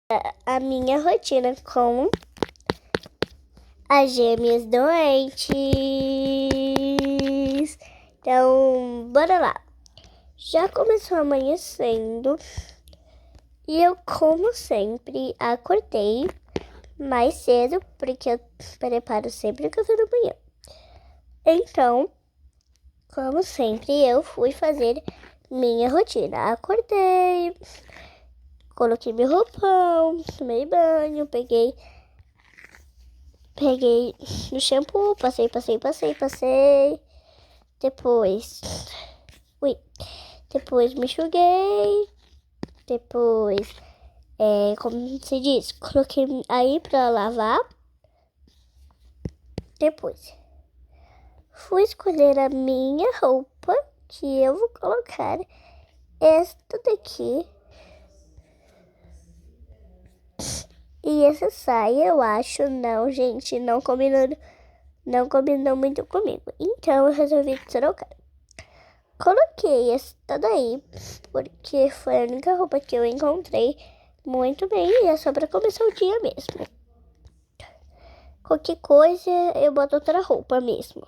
a minha rotina com as gêmeas doentes. Então, bora lá. Já começou amanhecendo e eu, como sempre, acordei mais cedo, porque eu preparo sempre o café da manhã. Então, como sempre, eu fui fazer minha rotina. Acordei, coloquei meu roupão, tomei banho, peguei no shampoo, passei. Depois me enxuguei. Depois, como se diz, coloquei aí pra lavar. Depois, fui escolher a minha roupa, que eu vou colocar esta daqui. E essa saia, eu acho, não, gente, não combinou muito comigo. Então, eu resolvi trocar. Coloquei essa daí, porque foi a única roupa que eu encontrei muito bem e é só pra começar o dia mesmo. Qualquer coisa, eu boto outra roupa mesmo.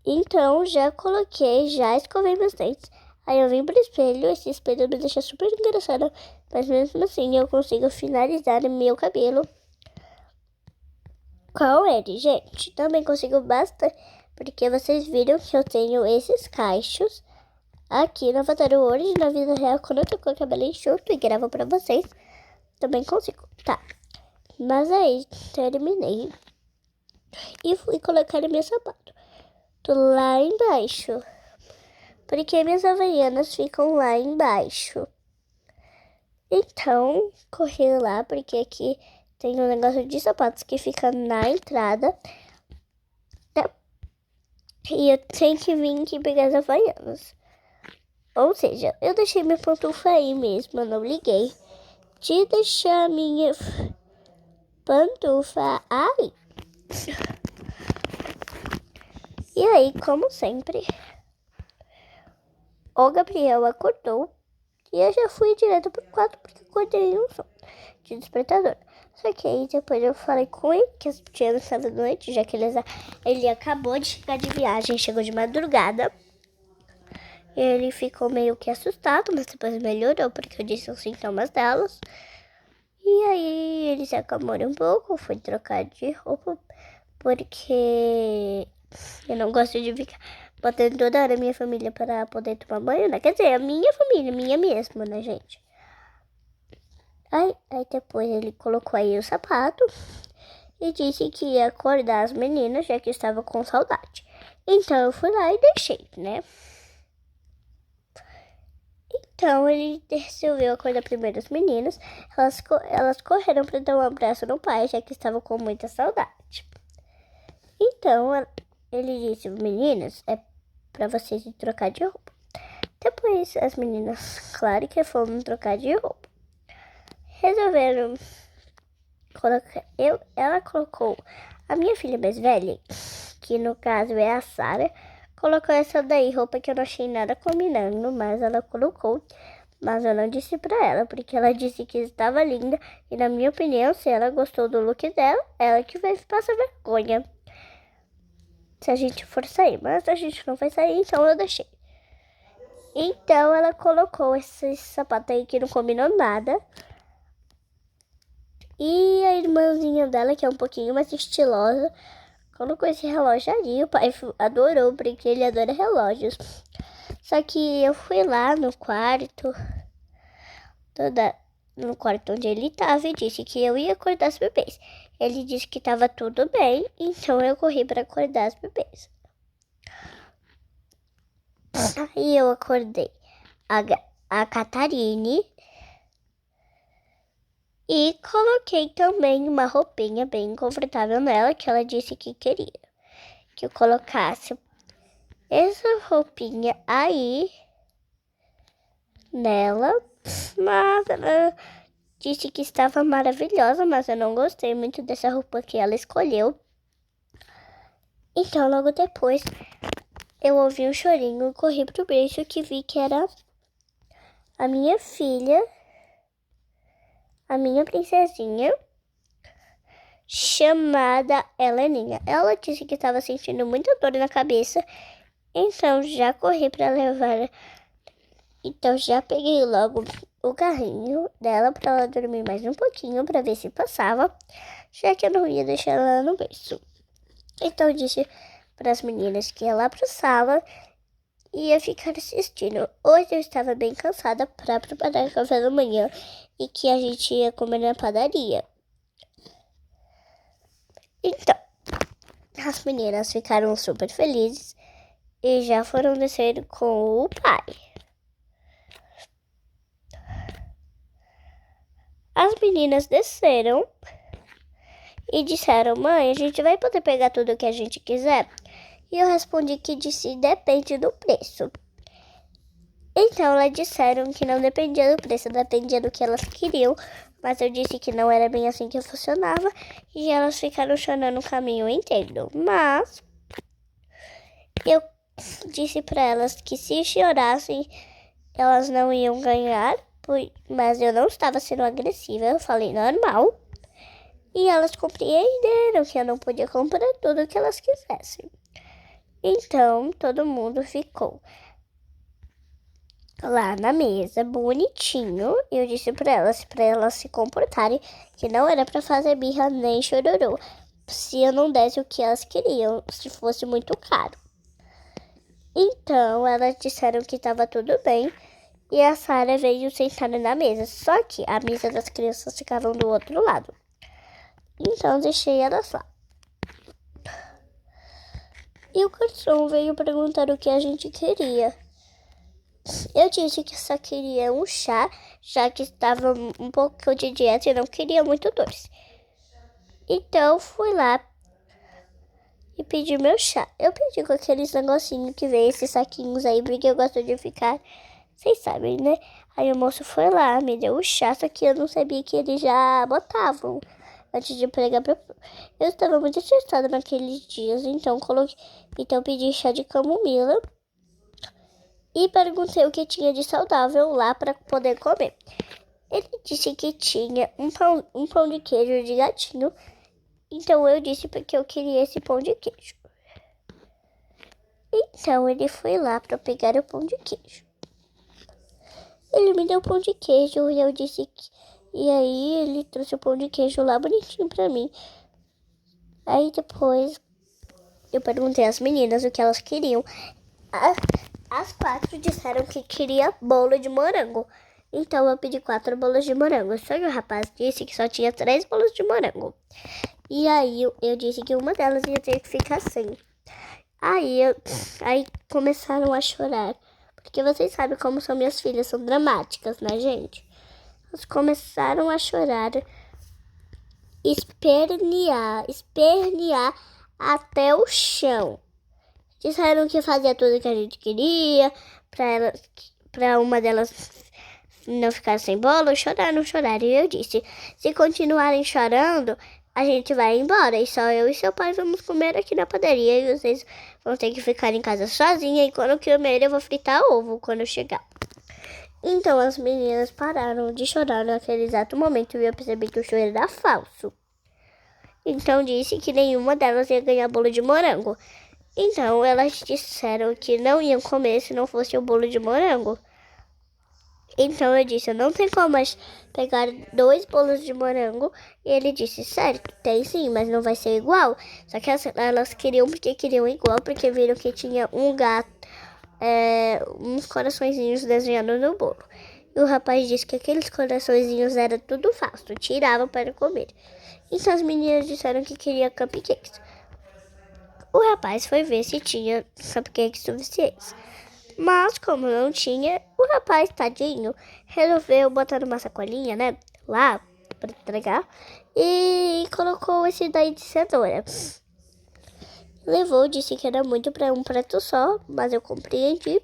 Então, já coloquei, já escovei meus dentes. Aí eu vim pro espelho, esse espelho me deixa super engraçada. Mas mesmo assim, eu consigo finalizar meu cabelo com ele, gente. Também consigo bastante, porque vocês viram que eu tenho esses cachos aqui no avatar hoje, na vida real, quando eu tô com o cabelo enxuto e gravo pra vocês. Também consigo, tá. Mas aí, terminei. E fui colocar meu sapato. Tô lá embaixo. Porque minhas havaianas ficam lá embaixo. Então, corri lá, porque aqui tem um negócio de sapatos que fica na entrada. E eu tenho que vir aqui pegar as havaianas. Ou seja, eu deixei minha pantufa aí mesmo, eu não liguei de deixar minha pantufa aí. E aí, como sempre, o Gabriel acordou e eu já fui direto pro quarto porque acordei um som de despertador. Só que aí depois eu falei com ele que as pijamas estavam noite, já que ele acabou de chegar de viagem, chegou de madrugada. Ele ficou meio que assustado, mas depois melhorou porque eu disse os sintomas delas. E aí ele se acalmou um pouco, foi trocar de roupa, porque eu não gosto de ficar botando toda hora a minha família para poder tomar banho, né? Quer dizer, a minha família, minha mesmo, né, gente? Aí depois ele colocou aí o sapato e disse que ia acordar as meninas, já que estava com saudade. Então eu fui lá e deixei, né? Então ele resolveu acordar primeiro as meninas. Elas correram para dar um abraço no pai, já que estavam com muita saudade. Então ele disse: meninas, é para vocês ir trocar de roupa. Depois as meninas, claro que foram trocar de roupa. Resolveram colocar. Ela colocou a minha filha mais velha, que no caso é a Sara, colocou essa daí, roupa que eu não achei nada combinando, mas ela colocou. Mas eu não disse pra ela, porque ela disse que estava linda. E na minha opinião, se ela gostou do look dela, ela que vai passar vergonha se a gente for sair. Mas a gente não vai sair, então eu deixei. Então ela colocou esse sapato aí que não combinou nada. E a irmãzinha dela, que é um pouquinho mais estilosa, colocou esse relógio ali. O pai adorou, porque ele adora relógios. Só que eu fui lá no quarto, no quarto onde ele estava, e disse que eu ia acordar os bebês. Ele disse que estava tudo bem, então eu corri para acordar os bebês. Aí eu acordei a Catarine e coloquei também uma roupinha bem confortável nela, que ela disse que queria que eu colocasse essa roupinha aí nela, mas ela disse que estava maravilhosa, mas eu não gostei muito dessa roupa que ela escolheu. Então, logo depois, eu ouvi um chorinho e corri pro berço, que vi que era a minha filha, a minha princesinha, chamada Heleninha. Ela disse que estava sentindo muita dor na cabeça, então já corri para levar. Então já peguei logo o carrinho dela para ela dormir mais um pouquinho para ver se passava, já que eu não ia deixar ela no berço. Então eu disse para as meninas que ia lá para a sala e ia ficar assistindo. Hoje eu estava bem cansada para preparar o café da manhã e que a gente ia comer na padaria. Então, as meninas ficaram super felizes e já foram descer com o pai. As meninas desceram e disseram: mãe, a gente vai poder pegar tudo o que a gente quiser? E eu respondi que disse depende do preço. Então elas disseram que não dependia do preço, dependia do que elas queriam. Mas eu disse que não era bem assim que funcionava e elas ficaram chorando o caminho inteiro. Mas eu disse para elas que se chorassem, elas não iam ganhar. Mas eu não estava sendo agressiva, eu falei normal. E elas compreenderam que eu não podia comprar tudo o que elas quisessem. Então, todo mundo ficou lá na mesa, bonitinho. Eu disse para elas se comportarem, que não era para fazer birra nem chororô, se eu não desse o que elas queriam, se fosse muito caro. Então, elas disseram que estava tudo bem. E a Sara veio sentar na mesa, só que a mesa das crianças ficava do outro lado. Então, deixei elas lá. E o garçom veio perguntar o que a gente queria. Eu disse que só queria um chá, já que estava um pouco de dieta e não queria muito doce. Então, fui lá e pedi meu chá. Eu pedi com aqueles negocinhos que vem, esses saquinhos aí, porque eu gosto de ficar... Vocês sabem, né? Aí o moço foi lá, me deu o chá, só que eu não sabia que eles já botavam antes de pregar pra... Eu estava muito estressada naqueles dias, então pedi chá de camomila e perguntei o que tinha de saudável lá para poder comer. Ele disse que tinha um pão de queijo de gatinho, então eu disse porque eu queria esse pão de queijo. Então ele foi lá para pegar o pão de queijo. Ele me deu pão de queijo e eu disse que... E aí ele trouxe o pão de queijo lá bonitinho pra mim. Aí depois eu perguntei às meninas o que elas queriam. As 4 disseram que queria bolo de morango. Então eu pedi 4 bolos de morango. Só que o rapaz disse que só tinha 3 bolos de morango. E aí eu disse que uma delas ia ter que ficar sem. Aí começaram a chorar. Porque vocês sabem como são minhas filhas, são dramáticas, né, gente? Elas começaram a chorar, espernear até o chão. Disseram que fazia tudo que a gente queria, pra uma delas não ficar sem bola, choraram. E eu disse, se continuarem chorando, a gente vai embora. E só eu e seu pai vamos comer aqui na padaria. E vocês vão ter que ficar em casa sozinha. E quando comer, eu vou fritar ovo quando eu chegar. Então as meninas pararam de chorar naquele exato momento. E eu percebi que o choro era falso. Então disse que nenhuma delas ia ganhar bolo de morango. Então elas disseram que não iam comer se não fosse o bolo de morango. Então eu disse, não tem como mais pegar 2 bolos de morango. E ele disse, certo, tem sim, mas não vai ser igual. Só que elas queriam porque queriam igual, porque viram que tinha um gato, uns coraçõezinhos desenhados no bolo. E o rapaz disse que aqueles coraçõezinhos eram tudo falso, tirava para comer. Então as meninas disseram que queria cupcakes. O rapaz foi ver se tinha cupcakes suficientes. Mas, como não tinha, o rapaz, tadinho, resolveu botar numa sacolinha, né, lá, para entregar, e colocou esse daí de cenoura. Levou, disse que era muito para um prato só, mas eu compreendi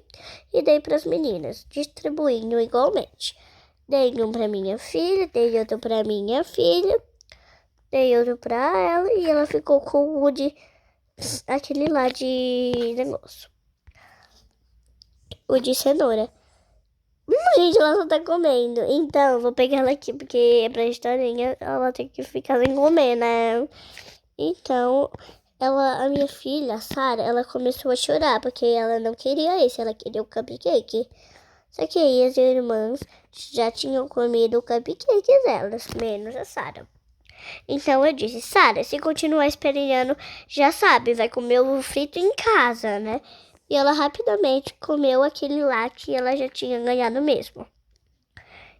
e dei para as meninas, distribuindo igualmente. Dei um para minha filha, dei outro para minha filha, dei outro para ela e ela ficou com o de aquele lá de negócio. O de cenoura. Gente, ela só tá comendo. Então, vou pegar ela aqui, porque é pra historinha. Ela tem que ficar sem comer, né? Então, a minha filha, a Sarah, ela começou a chorar, porque ela não queria esse, ela queria o cupcake. Só que aí as irmãs já tinham comido o cupcake delas, menos a Sarah. Então eu disse, Sarah, se continuar esperando, já sabe, vai comer o frito em casa, né? E ela rapidamente comeu aquele lá que ela já tinha ganhado mesmo.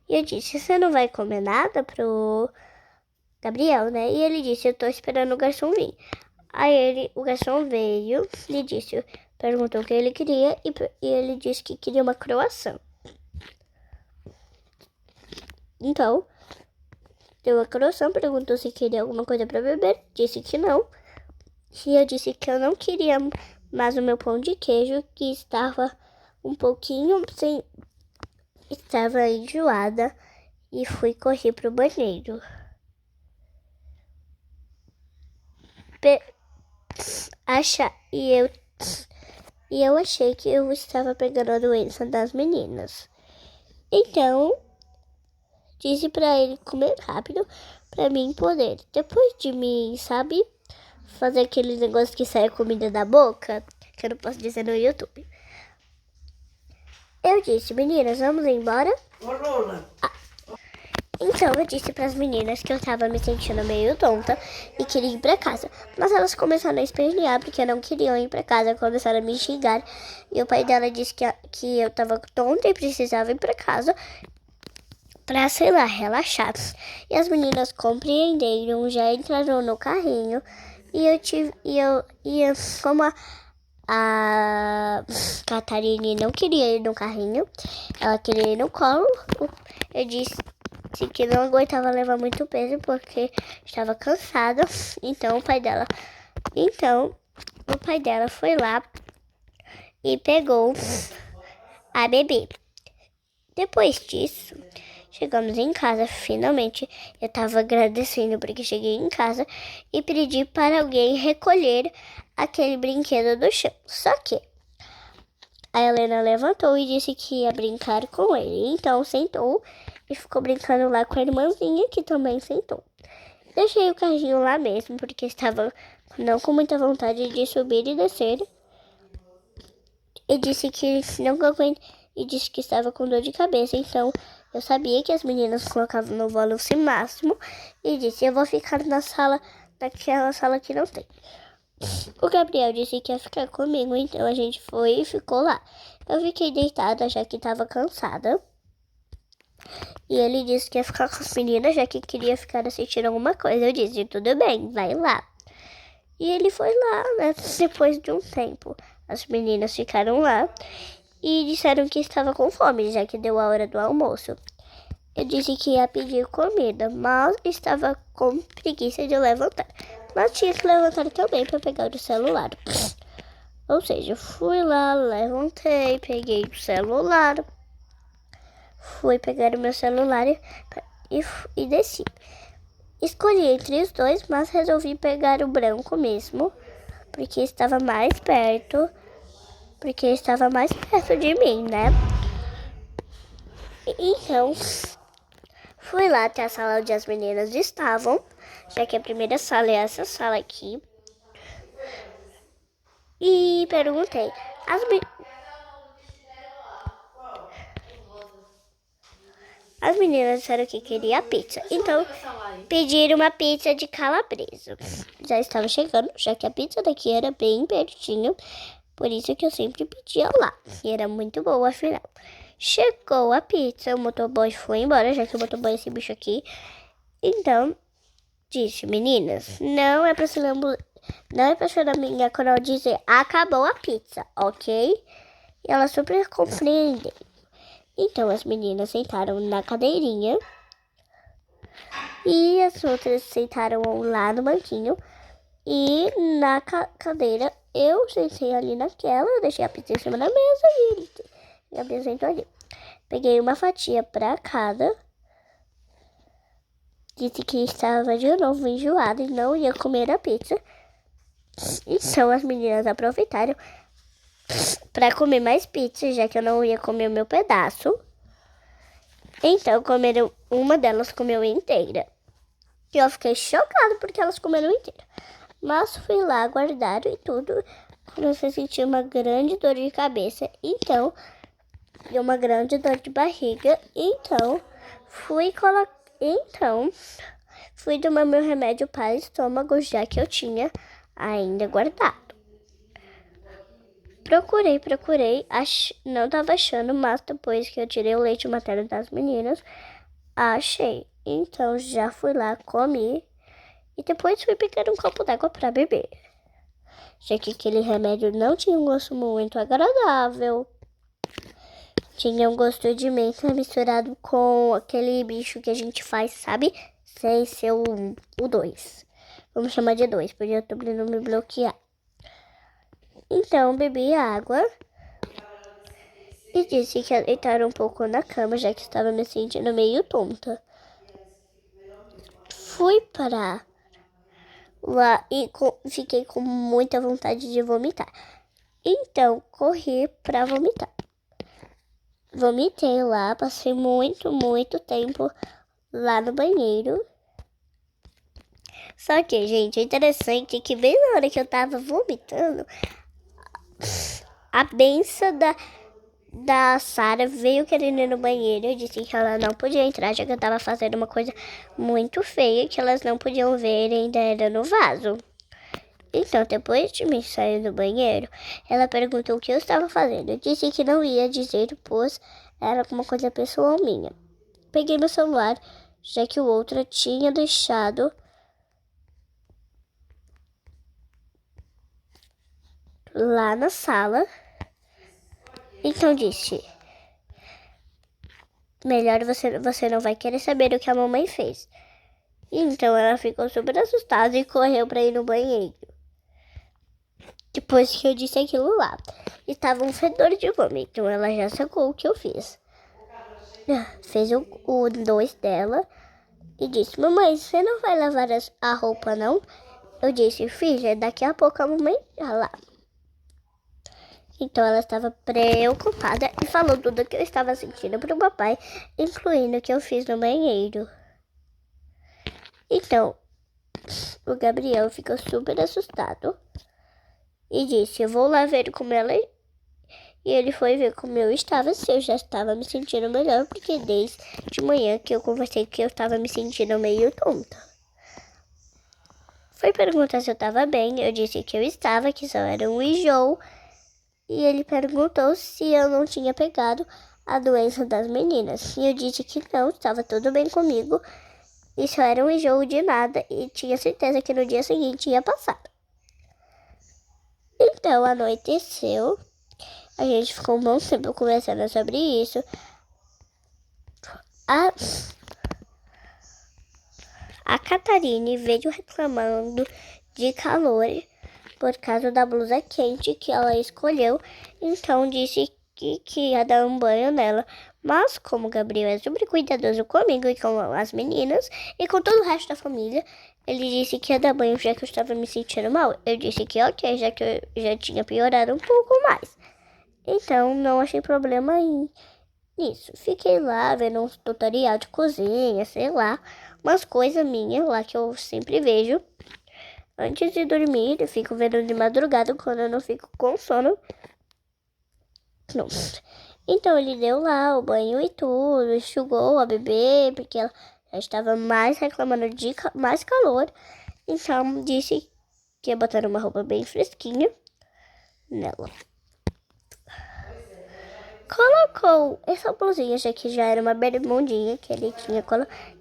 E eu disse, você não vai comer nada pro Gabriel, né? E ele disse, eu tô esperando o garçom vir. Aí o garçom veio e disse, perguntou o que ele queria e ele disse que queria uma croação. Então, deu a croação, perguntou se queria alguma coisa para beber, disse que não. E eu disse que eu não queria mais o meu pão de queijo, que estava um pouquinho sem... Estava enjoada e fui correr pro banheiro. E eu achei que eu estava pegando a doença das meninas. Então, disse para ele comer rápido para mim poder. Depois de mim, sabe, fazer aquele negócio que sai a comida da boca, que eu não posso dizer no YouTube. Eu disse, meninas, vamos embora? Então eu disse para as meninas que eu tava me sentindo meio tonta e queria ir para casa. Mas elas começaram a espernear porque não queriam ir para casa, começaram a me xingar. E o pai dela disse que eu tava tonta e precisava ir para casa para, sei lá, relaxar. E as meninas compreenderam, já entraram no carrinho. Como a Catarine não queria ir no carrinho, ela queria ir no colo. Eu disse que não aguentava levar muito peso porque estava cansada. Então o pai dela foi lá e pegou a bebê. Depois disso, chegamos em casa, finalmente. Eu estava agradecendo porque cheguei em casa e pedi para alguém recolher aquele brinquedo do chão. Só que a Helena levantou e disse que ia brincar com ele. Então sentou e ficou brincando lá com a irmãzinha, que também sentou. Deixei o carrinho lá mesmo, porque estava não com muita vontade de subir e descer. E disse que não aguentava. E disse que estava com dor de cabeça. Então eu sabia que as meninas colocavam no volume máximo. E disse, eu vou ficar naquela sala que não tem. O Gabriel disse que ia ficar comigo, então a gente foi e ficou lá. Eu fiquei deitada, já que estava cansada. E ele disse que ia ficar com as meninas, já que queria ficar assistindo alguma coisa. Eu disse, tudo bem, vai lá. E ele foi lá, né? Depois de um tempo, as meninas ficaram lá e disseram que estava com fome, já que deu a hora do almoço. Eu disse que ia pedir comida, mas estava com preguiça de levantar. Mas tinha que levantar também para pegar o celular. Ou seja, fui lá, levantei, peguei o celular. Fui pegar o meu celular e desci. Escolhi entre os dois, mas resolvi pegar o branco mesmo, porque estava mais perto de mim, né? Então, fui lá até a sala onde as meninas estavam, já que a primeira sala é essa sala aqui. E perguntei. As meninas disseram que queria pizza. Então, pediram uma pizza de calabresa. Já estava chegando, já que a pizza daqui era bem pertinho. Por isso que eu sempre pedia lá. E era muito boa, afinal. Chegou a pizza, o motoboy foi embora, já que o motoboy é esse bicho aqui. Então, disse, meninas, não é pra choramingar quando eu dizer acabou a pizza, ok? E ela super compreendeu. Então as meninas sentaram na cadeirinha e as outras sentaram lá no banquinho. E na cadeira eu sentei ali naquela, eu deixei a pizza em cima da mesa e Gabriel sentou ali. Peguei uma fatia para cada. Disse que estava de novo enjoada e não ia comer a pizza. Então as meninas aproveitaram para comer mais pizza, já que eu não ia comer o meu pedaço. Então, uma delas comeu inteira. E eu fiquei chocada porque elas comeram inteira. Mas fui lá, guardaram e tudo. Comecei a sentir uma grande dor de cabeça. Então, deu uma grande dor de barriga. Então, fui tomar meu remédio para estômago, já que eu tinha ainda guardado. Procurei, não tava achando, mas depois que eu tirei o leite materno das meninas, achei. Então já fui lá, comi e depois fui pegar um copo d'água para beber. Já que aquele remédio não tinha um gosto muito agradável. Tinha um gosto de menta misturado com aquele bicho que a gente faz, sabe? Sem ser o 2. Vamos chamar de 2, porque eu tô não me bloquear. Então, bebi água e disse que ia deitar um pouco na cama, já que estava me sentindo meio tonta. Fui para lá e fiquei com muita vontade de vomitar. Então, corri para vomitar. Vomitei lá, passei muito tempo lá no banheiro. Só que, gente, é interessante que bem na hora que eu tava vomitando, a benção da Sarah veio querendo ir no banheiro. Eu disse que ela não podia entrar, já que eu tava fazendo uma coisa muito feia, que elas não podiam ver e ainda era no vaso. Então, depois de me sair do banheiro, ela perguntou o que eu estava fazendo. Eu disse que não ia dizer, pois era uma coisa pessoal minha. Peguei meu celular, já que o outro tinha deixado lá na sala. Então disse: melhor você não vai querer saber o que a mamãe fez. Então ela ficou super assustada e correu para ir no banheiro. Depois que eu disse aquilo lá, estava um fedor de vômito. Então ela já sacou o que eu fiz. Fez o 2 dela e disse: mamãe, você não vai lavar a roupa, não? Eu disse: filha, daqui a pouco a mamãe já lava. Então ela estava preocupada e falou tudo o que eu estava sentindo para o papai, incluindo o que eu fiz no banheiro. Então, o Gabriel ficou super assustado e disse: eu vou lá ver como ela... E ele foi ver como eu estava, se eu já estava me sentindo melhor, porque desde de manhã que eu conversei que eu estava me sentindo meio tonta. Foi perguntar se eu estava bem, eu disse que eu estava, que só era um enjoo. E ele perguntou se eu não tinha pegado a doença das meninas. E eu disse que não, estava tudo bem comigo. E só era um enjoo de nada e tinha certeza que no dia seguinte ia passar. Então anoiteceu. A gente ficou um bom tempo conversando sobre isso. A Catarine veio reclamando de calor por causa da blusa quente que ela escolheu. Então disse que ia dar um banho nela. Mas como o Gabriel é super cuidadoso comigo e com as meninas e com todo o resto da família, ele disse que ia dar banho já que eu estava me sentindo mal. Eu disse que ok, já que eu já tinha piorado um pouco mais. Então não achei problema nisso. Fiquei lá vendo um tutorial de cozinha, sei lá, umas coisas minhas lá que eu sempre vejo. Antes de dormir, eu fico vendo de madrugada quando eu não fico com sono. Não. Então ele deu lá o banho e tudo, enxugou a bebê, porque ela já estava mais reclamando de mais calor. Então disse que ia botar uma roupa bem fresquinha nela. Colocou essa blusinha, já que já era uma bermudinha que ele tinha,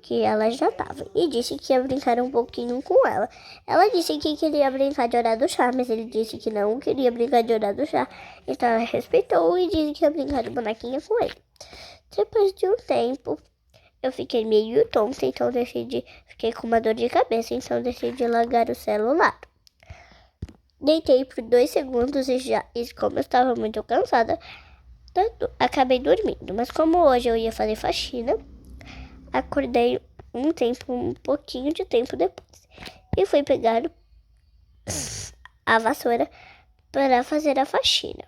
que ela já tava. E disse que ia brincar um pouquinho com ela. Ela disse que queria brincar de hora do chá, mas ele disse que não queria brincar de hora do chá. Então ela respeitou e disse que ia brincar de bonequinha com ele. Depois de um tempo, eu fiquei meio tonta, então fiquei com uma dor de cabeça, então decidi largar o celular. Deitei por 2 segundos e como eu estava muito cansada, acabei dormindo. Mas como hoje eu ia fazer faxina, acordei um pouquinho de tempo depois. E fui pegar a vassoura para fazer a faxina.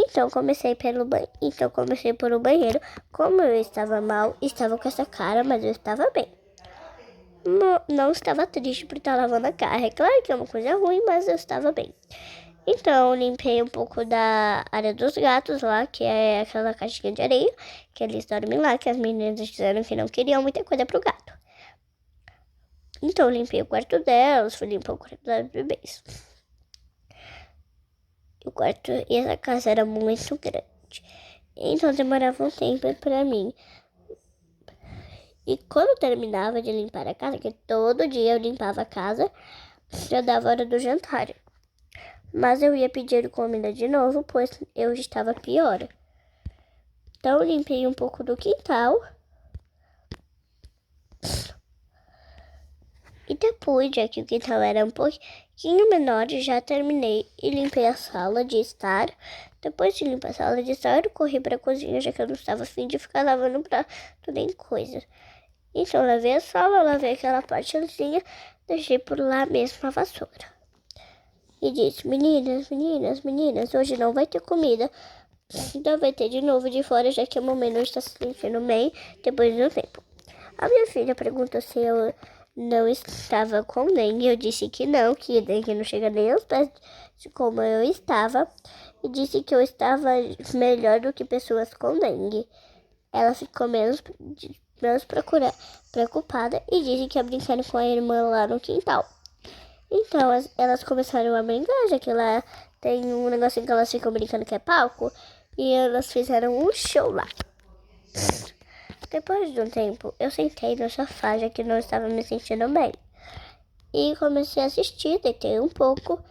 Então comecei por o banheiro. Como eu estava mal, estava com essa cara, mas eu estava bem. Não estava triste por estar lavando a cara. É claro que é uma coisa ruim, mas eu estava bem. Então, limpei um pouco da área dos gatos lá, que é aquela caixinha de areia, que eles dormem lá, que as meninas disseram que não queriam muita coisa pro gato. Então, limpei o quarto delas, fui limpar o quarto das bebês. E essa casa era muito grande. Então, demorava um tempo pra mim. E quando eu terminava de limpar a casa, que todo dia eu limpava a casa, já dava hora do jantar. Mas eu ia pedir comida de novo, pois eu estava pior. Então, limpei um pouco do quintal. E depois, já que o quintal era um pouquinho menor, já terminei e limpei a sala de estar. Depois de limpar a sala de estar, eu corri para a cozinha, já que eu não estava afim de ficar lavando prato nem coisa. Então, lavei a sala, lavei aquela partezinha, deixei por lá mesmo a vassoura. E disse, meninas, hoje não vai ter comida. Então vai ter de novo de fora, já que a mamãe não está se sentindo bem depois de um tempo. A minha filha perguntou se eu não estava com dengue. Eu disse que não, que dengue não chega nem aos pés de como eu estava. E disse que eu estava melhor do que pessoas com dengue. Ela ficou menos preocupada e disse que ia brincar com a irmã lá no quintal. Então, elas começaram a brincar, já que lá tem um negocinho que elas ficam brincando que é palco. E elas fizeram um show lá. Depois de um tempo, eu sentei no sofá, já que não estava me sentindo bem. E comecei a assistir, deitei um pouco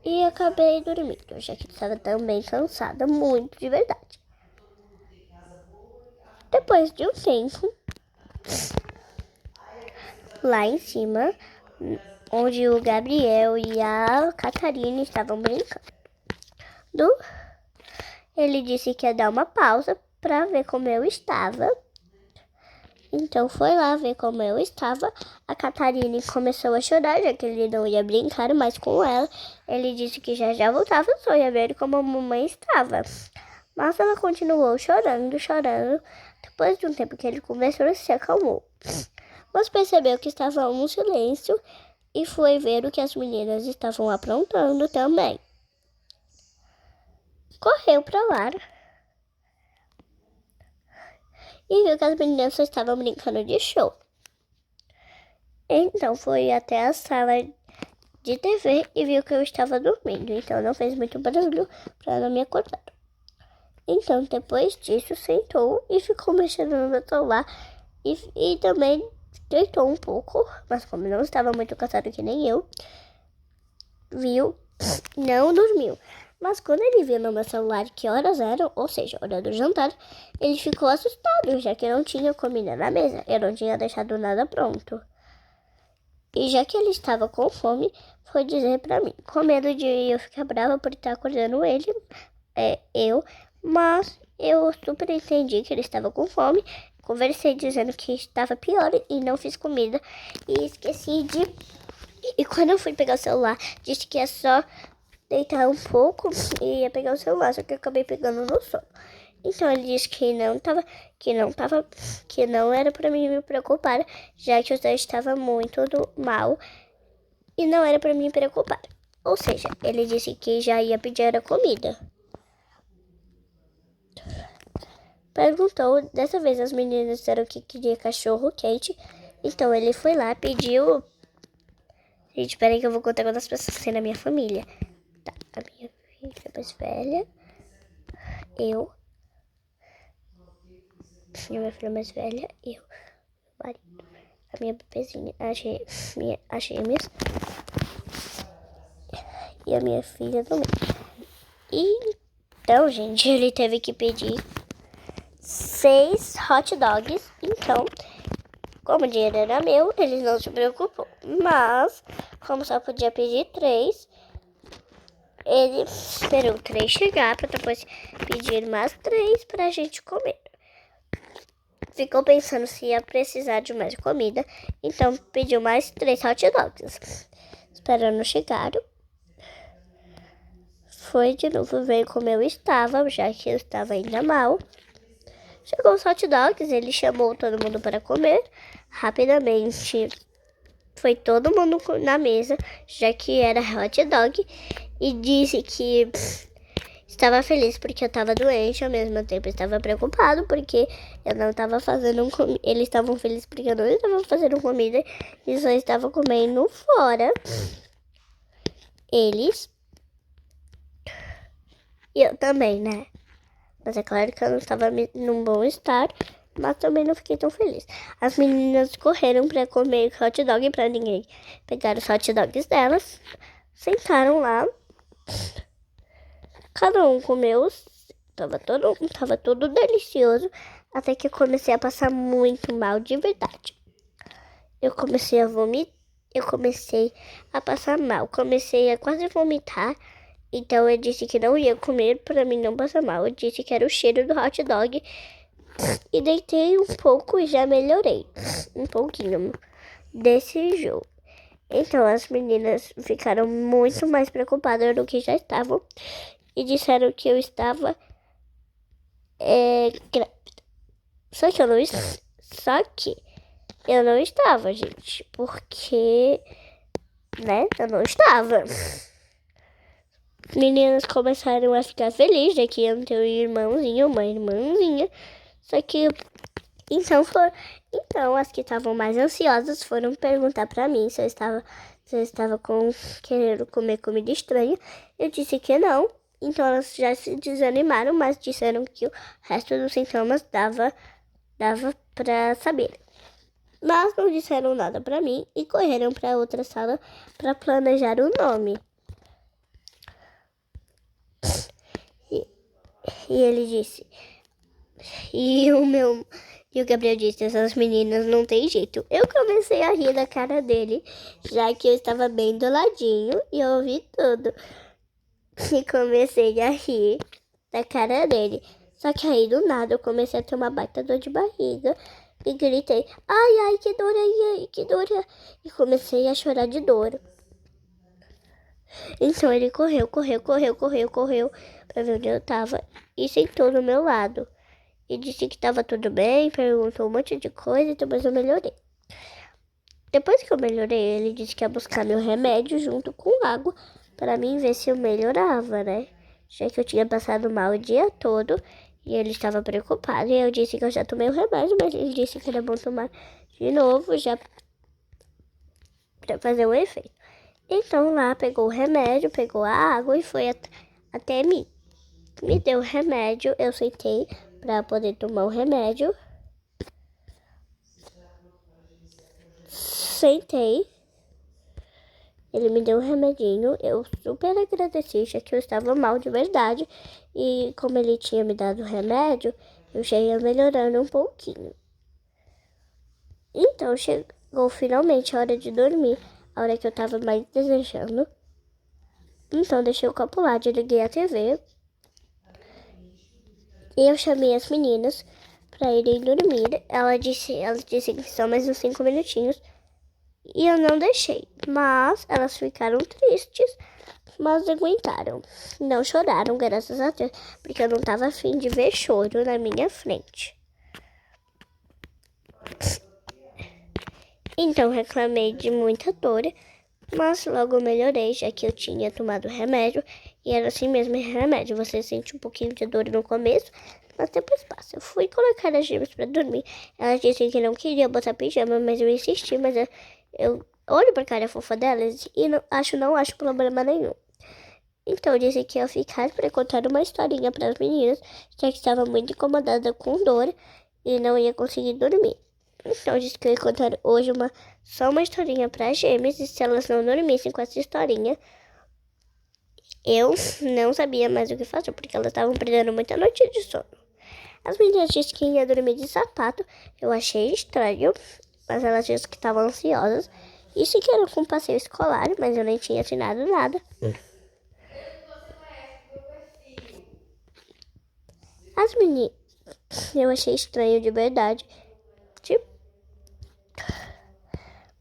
e acabei dormindo, já que estava também cansada, muito de verdade. Depois de um tempo, lá em cima, onde o Gabriel e a Catarina estavam brincando, ele disse que ia dar uma pausa para ver como eu estava. Então foi lá ver como eu estava. A Catarina começou a chorar, já que ele não ia brincar mais com ela. Ele disse que já voltava, só ia ver como a mamãe estava. Mas ela continuou chorando. Depois de um tempo que ele conversou, se acalmou. Mas percebeu que estava um silêncio e foi ver o que as meninas estavam aprontando também. Correu para lá e viu que as meninas só estavam brincando de show. Então foi até a sala de TV e viu que eu estava dormindo. Então não fez muito barulho para não me acordar. Então depois disso sentou e ficou mexendo no meu celular e também deitou um pouco. Mas como não estava muito cansado que nem eu, não dormiu. Mas quando ele viu no meu celular que horas eram, ou seja, hora do jantar, ele ficou assustado, já que não tinha comida na mesa. Eu não tinha deixado nada pronto. E já que ele estava com fome, foi dizer pra mim, com medo de eu ficar brava por estar acordando ele, mas eu super entendi que ele estava com fome. Conversei dizendo que estava pior e não fiz comida. E esqueci de... E quando eu fui pegar o celular, disse que é só deitar um pouco e ia pegar o celular, só que eu acabei pegando no sono. Então ele disse que não era para mim me preocupar, já que eu já estava muito mal e não era para mim me preocupar. Ou seja, ele disse que já ia pedir a comida. Perguntou, dessa vez as meninas disseram que queria cachorro quente, então ele foi lá, pediu. Gente, peraí que eu vou contar quantas pessoas tem na minha família. Tá, a minha filha mais velha, eu, a minha filha mais velha, eu, meu marido, a minha bebezinha, as gêmeas e a minha filha também. Então, gente, ele teve que pedir 6 hot dogs. Então, como o dinheiro era meu, ele não se preocupou. Mas, como só podia pedir 3, ele esperou 3 chegar para depois pedir mais 3 pra gente comer. Ficou pensando se ia precisar de mais comida, então pediu mais 3 hot dogs. Esperando chegar, foi de novo ver como eu estava, já que eu estava ainda mal. Chegou os hot dogs, ele chamou todo mundo para comer. Rapidamente foi todo mundo na mesa, já que era hot dog, e disse que estava feliz porque eu estava doente, ao mesmo tempo estava preocupado porque eu não estava fazendo comida. Eles estavam felizes porque eu não estava fazendo comida e só estava comendo fora. Eles e eu também, né? Mas é claro que eu não estava num bom estar, mas também não fiquei tão feliz. As meninas correram para comer hot dog para ninguém pegar os hot dogs delas. Sentaram lá. Cada um comeu. Tava tudo delicioso. Até que eu comecei a passar muito mal de verdade. Eu comecei a vomitar. Eu comecei a passar mal. Comecei a quase vomitar. Então eu disse que não ia comer para mim não passar mal. Eu disse que era o cheiro do hot dog. E deitei um pouco e já melhorei. Um pouquinho desse jogo. Então as meninas ficaram muito mais preocupadas do que já estavam. E disseram que eu estava grávida. Só que eu não estava, gente. Porque, né, eu não estava. Meninas começaram a ficar felizes de que eu tenho um irmãozinho, uma irmãzinha. Só que, então as que estavam mais ansiosas foram perguntar pra mim se eu estava querendo comer comida estranha. Eu disse que não. Então elas já se desanimaram, mas disseram que o resto dos sintomas dava pra saber. Mas não disseram nada pra mim e correram pra outra sala pra planejar o nome. E ele disse, e o Gabriel disse, essas meninas não tem jeito. Eu comecei a rir da cara dele, já que eu estava bem do ladinho e eu ouvi tudo. E comecei a rir da cara dele. Só que aí do nada eu comecei a ter uma baita dor de barriga e gritei, ai, ai, que dor, ai, ai, que dor. E comecei a chorar de dor. Então ele correu pra ver onde eu tava e sentou do meu lado. E disse que tava tudo bem, perguntou um monte de coisa e depois eu melhorei. Depois que eu melhorei, ele disse que ia buscar meu remédio junto com água para mim ver se eu melhorava, né? Já que eu tinha passado mal o dia todo e ele estava preocupado. E eu disse que eu já tomei o remédio, mas ele disse que era bom tomar de novo já para fazer o efeito. Então lá pegou o remédio, pegou a água e foi até mim. Me deu o remédio, eu sentei para poder tomar o remédio. Sentei. Ele me deu um remedinho, eu super agradeci, já que eu estava mal de verdade. E como ele tinha me dado o remédio, eu já ia melhorando um pouquinho. Então chegou finalmente a hora de dormir, a hora que eu estava mais desejando. Então deixei o copo lá, desliguei a TV. E eu chamei as meninas para irem dormir. Ela disse que só mais uns 5 minutinhos. E eu não deixei. Mas elas ficaram tristes, mas aguentaram. Não choraram, graças a Deus, porque eu não estava afim de ver choro na minha frente. Então reclamei de muita dor, mas logo melhorei, já que eu tinha tomado remédio. E era assim mesmo remédio. Você sente um pouquinho de dor no começo, mas depois passa. Eu fui colocar as gêmeas para dormir. Elas disseram que não queria botar pijama, mas eu insisti. Mas eu olho pra cara fofa delas e não acho problema nenhum. Então eu disse que ia ficar para contar uma historinha para as meninas, já que estava muito incomodada com dor e não ia conseguir dormir. Então eu disse que eu ia contar hoje só uma historinha para as gêmeas, e se elas não dormissem com essa historinha, eu não sabia mais o que fazer, porque elas estavam perdendo muita noite de sono. As meninas disseram que ia dormir de sapato, eu achei estranho, mas elas disseram que estavam ansiosas. Isso que era com um passeio escolar, mas eu nem tinha assinado nada. As meninas, eu achei estranho de verdade.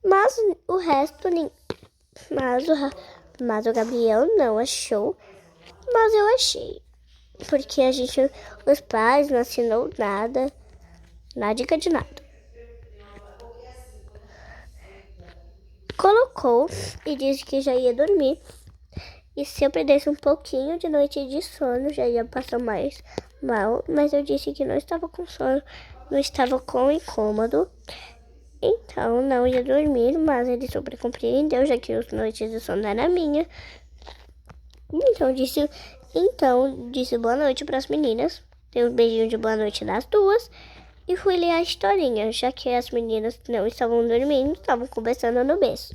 Mas o resto, mas o Gabriel não achou. mas eu achei. Porque os pais não assinou nada, nada de nada. Colocou e disse que já ia dormir. E se eu perdesse um pouquinho de noite de sono, já ia passar mais mal. Mas eu disse que não estava com sono, não estava com incômodo. Então não ia dormir, mas ele super compreendeu, já que as noites de sono era minha. Então disse boa noite para as meninas. Dei um beijinho de boa noite nas duas. E fui ler a historinha, já que as meninas não estavam dormindo, estavam conversando no berço.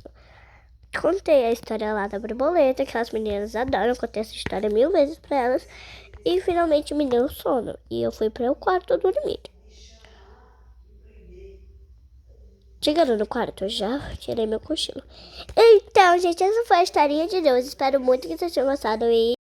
Contei a história lá da borboleta, que as meninas adoram, contei essa história 1000 vezes para elas. E finalmente me deu sono. E eu fui para o quarto dormir. Chegando no quarto, eu já tirei meu cochilo. Então, gente, essa foi a historinha de Deus. Espero muito que vocês tenham gostado e